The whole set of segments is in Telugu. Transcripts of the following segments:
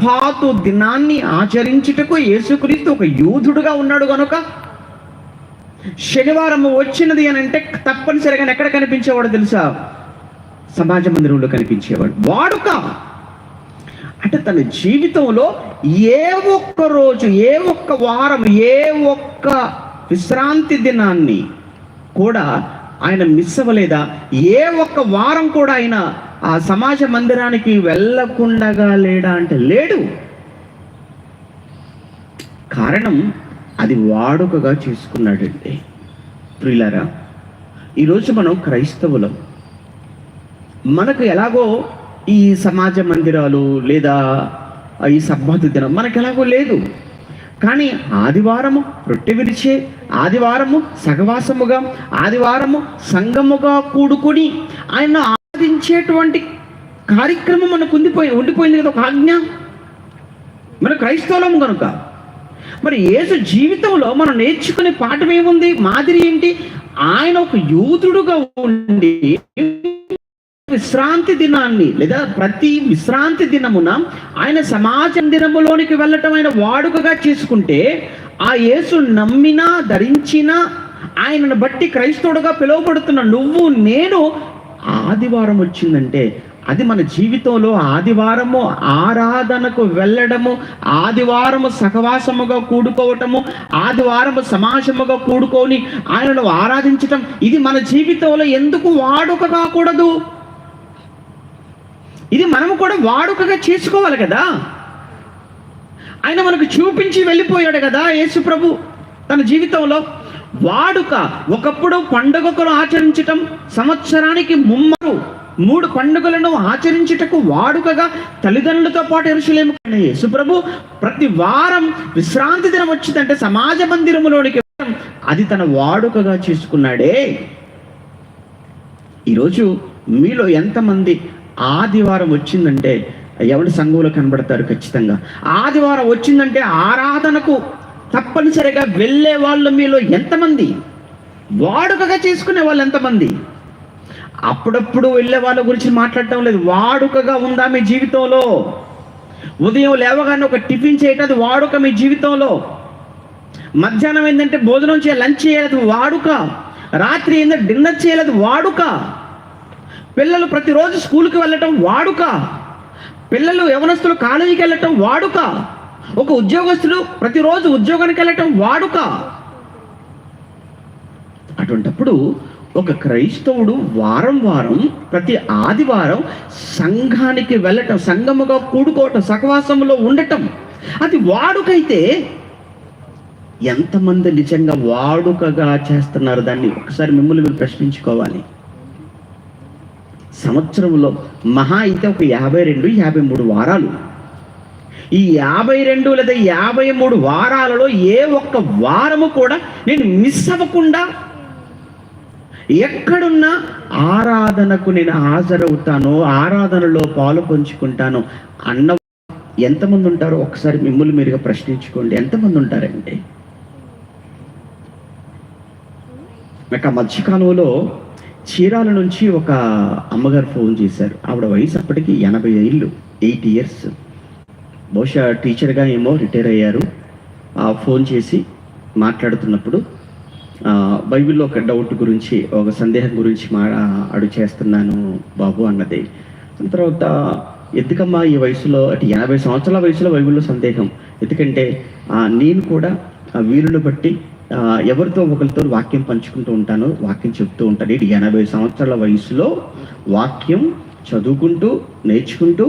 సబ్బాతు దినాన్ని ఆచరించుటకు యేసుక్రీస్తు ఒక యూదుడుగా ఉన్నాడు కనుక శనివారం వచ్చినది అని అంటే తప్పనిసరిగా ఎక్కడ కనిపించేవాడు తెలుసా? సమాజ మందిరంలో కనిపించేవాడు. వాడుక అంటే తన జీవితంలో ఏ ఒక్క రోజు, ఏ ఒక్క వారం, ఏ ఒక్క విశ్రాంతి దినాన్ని కూడా ఆయన మిస్ అవ్వలేదా? ఏ ఒక్క వారం కూడా ఆయన ఆ సమాజ మందిరానికి వెళ్ళకుండగా లేడా అంటే లేడు. కారణం అది వాడుకగా చేసుకున్నాడండి. ప్రియులారా, ఈరోజు మనం క్రైస్తవులం. మనకు ఎలాగో ఈ సమాజ మందిరాలు లేదా ఈ సబ్బాతు దినం మనకు ఎలాగో లేదు. కానీ ఆదివారము రొట్టె విరిచే, ఆదివారము సహవాసముగా, ఆదివారము సంఘముగా కూడుకొని ఆయన ఆరాధించేటువంటి కార్యక్రమం మనకు ఉండిపోయింది కదా, ఒక ఆజ్ఞ. మన క్రైస్తవులం కనుక మరి యేసు జీవితంలో మనం నేర్చుకునే పాఠం ఏముంది? మాదిరి ఏంటి? ఆయన ఒక యూదుడుగా ఉండి విశ్రాంతి దినాన్ని లేదా ప్రతి విశ్రాంతి దినమున ఆయన సమాజ దినములోనికి వెళ్ళటం ఆయన వాడుకగా చేసుకుంటే, ఆ యేసు నమ్మినా ధరించినా ఆయనను బట్టి క్రైస్తవుడుగా పిలువబడుతున్న నువ్వు నేను ఆదివారం వచ్చిందంటే అది మన జీవితంలో ఆదివారము ఆరాధనకు వెళ్ళడము, ఆదివారము సహవాసముగా కూడుకోవటము, ఆదివారము సమాజముగా కూడుకొని ఆయనను ఆరాధించటం, ఇది మన జీవితంలో ఎందుకు వాడుక కాకూడదు? ఇది మనము కూడా వాడుకగా చేసుకోవాలి కదా. ఆయన మనకు చూపించి వెళ్ళిపోయాడు కదా యేసు ప్రభు తన జీవితంలో. వాడుక ఒకప్పుడు పండుగలు ఆచరించటం, సంవత్సరానికి 3 పండుగలను ఆచరించుటకు వాడుకగా తల్లిదండ్రులతో పాటు యెరూషలేము యేసు ప్రభు ప్రతి వారం విశ్రాంతి దినం వచ్చిందంటే సమాజ మందిరములోనికి వెళ్ళడం అది తన వాడుకగా చేసుకున్నాడే. ఈరోజు మీలో ఎంతమంది ఆదివారం వచ్చిందంటే ఎవరి సంఘంలో కనబడతారు? ఖచ్చితంగా ఆదివారం వచ్చిందంటే ఆరాధనకు తప్పనిసరిగా వెళ్ళే వాళ్ళు మీలో ఎంతమంది? వాడుకగా చేసుకునే వాళ్ళు ఎంతమంది? అప్పుడప్పుడు వెళ్ళే వాళ్ళ గురించి మాట్లాడటం లేదు. వాడుకగా ఉందా మీ జీవితంలో? ఉదయం లేవగానే ఒక టిఫిన్ చేయటం, అది వాడుక మీ జీవితంలో. మధ్యాహ్నం ఏంటంటే భోజనం చేయాలి, లంచ్ చేయాలి, వాడుక. రాత్రి ఏంటంటే డిన్నర్ చేయలేదు, వాడుక. పిల్లలు ప్రతిరోజు స్కూల్కి వెళ్ళటం వాడుక. పిల్లలు యవనస్తులు కాలేజీకి వెళ్ళటం వాడుక. ఒక ఉద్యోగస్తులు ప్రతిరోజు ఉద్యోగానికి వెళ్ళటం వాడుక. అటువంటప్పుడు ఒక క్రైస్తవుడు వారం వారం ప్రతి ఆదివారం సంఘానికి వెళ్ళటం, సంఘముగా కూడుకోవటం, సహవాసంలో ఉండటం అది వాడుకైతే ఎంతమంది నిజంగా వాడుకగా చేస్తున్నారు? దాన్ని ఒకసారి మిమ్మల్ని మీరు ప్రశ్నించుకోవాలి. సంవత్సరంలో మహా అయితే ఒక 52-53 వారాలు. ఈ 52 లేదా 53 వారాలలో ఏ ఒక్క వారము కూడా నేను మిస్ అవ్వకుండా ఎక్కడున్నా ఆరాధనకు నేను హాజరవుతాను, ఆరాధనలో పాలు పంచుకుంటాను అన్న ఎంతమంది ఉంటారో ఒకసారి మిమ్మల్ని మీరుగా ప్రశ్నించుకోండి. ఎంతమంది ఉంటారంటే నాకు ఆ మధ్యకాలంలో చీరాల నుంచి ఒక అమ్మగారు ఫోన్ చేశారు. ఆవిడ వయసు అప్పటికి 80 ఏళ్ళు, 8 ఇయర్స్. బహుశా టీచర్గా ఏమో రిటైర్ అయ్యారు. ఫోన్ చేసి మాట్లాడుతున్నప్పుడు బైబిల్లో ఒక డౌట్ గురించి, ఒక సందేహం గురించి అడుగు చేస్తున్నాను బాబు అన్నది. తర్వాత ఎందుకమ్మా ఈ వయసులో, అంటే 80 సంవత్సరాల వయసులో బైబిల్లో సందేహం? ఎందుకంటే నేను కూడా వీలుని బట్టి ఎవరితో ఒకరితో వాక్యం పంచుకుంటూ ఉంటాను, వాక్యం చెప్తూ ఉంటాను. 80 సంవత్సరాల వయసులో వాక్యం చదువుకుంటూ నేర్చుకుంటూ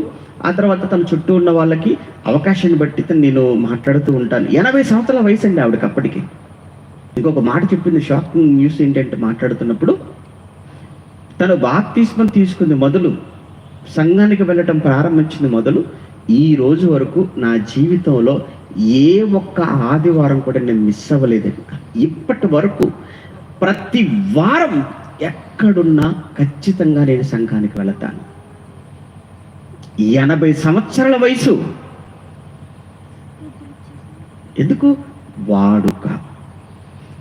ఆ తర్వాత తన చుట్టూ ఉన్న వాళ్ళకి అవకాశాన్ని బట్టి నేను మాట్లాడుతూ ఉంటాను. 80 సంవత్సరాల వయసు అండి ఆవిడకి అప్పటికి. ఇంకొక మాట చెప్పింది, షాకింగ్ న్యూస్ ఏంటంటే మాట్లాడుతున్నప్పుడు తను బాప్తిస్మం తీసుకుంది మొదలు, సంఘానికి వెళ్ళటం ప్రారంభించింది మొదలు, ఈ రోజు వరకు నా జీవితంలో ఏ ఒక్క ఆదివారం కూడా నేను మిస్ అవ్వలేదండి. ఇప్పటి వరకు ప్రతి వారం ఎక్కడున్నా ఖచ్చితంగా నేను సంఘానికి వెళతాను. 80 సంవత్సరాల వయసు. ఎందుకు? వాడుక.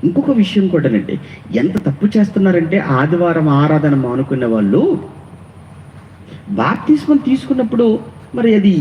ఇంకొక విషయం కూడానండి, ఎంత తప్పు చేస్తున్నారంటే ఆదివారం ఆరాధన మానుకునే వాళ్ళు బాప్తిస్మం తీసుకున్నప్పుడు మరి అది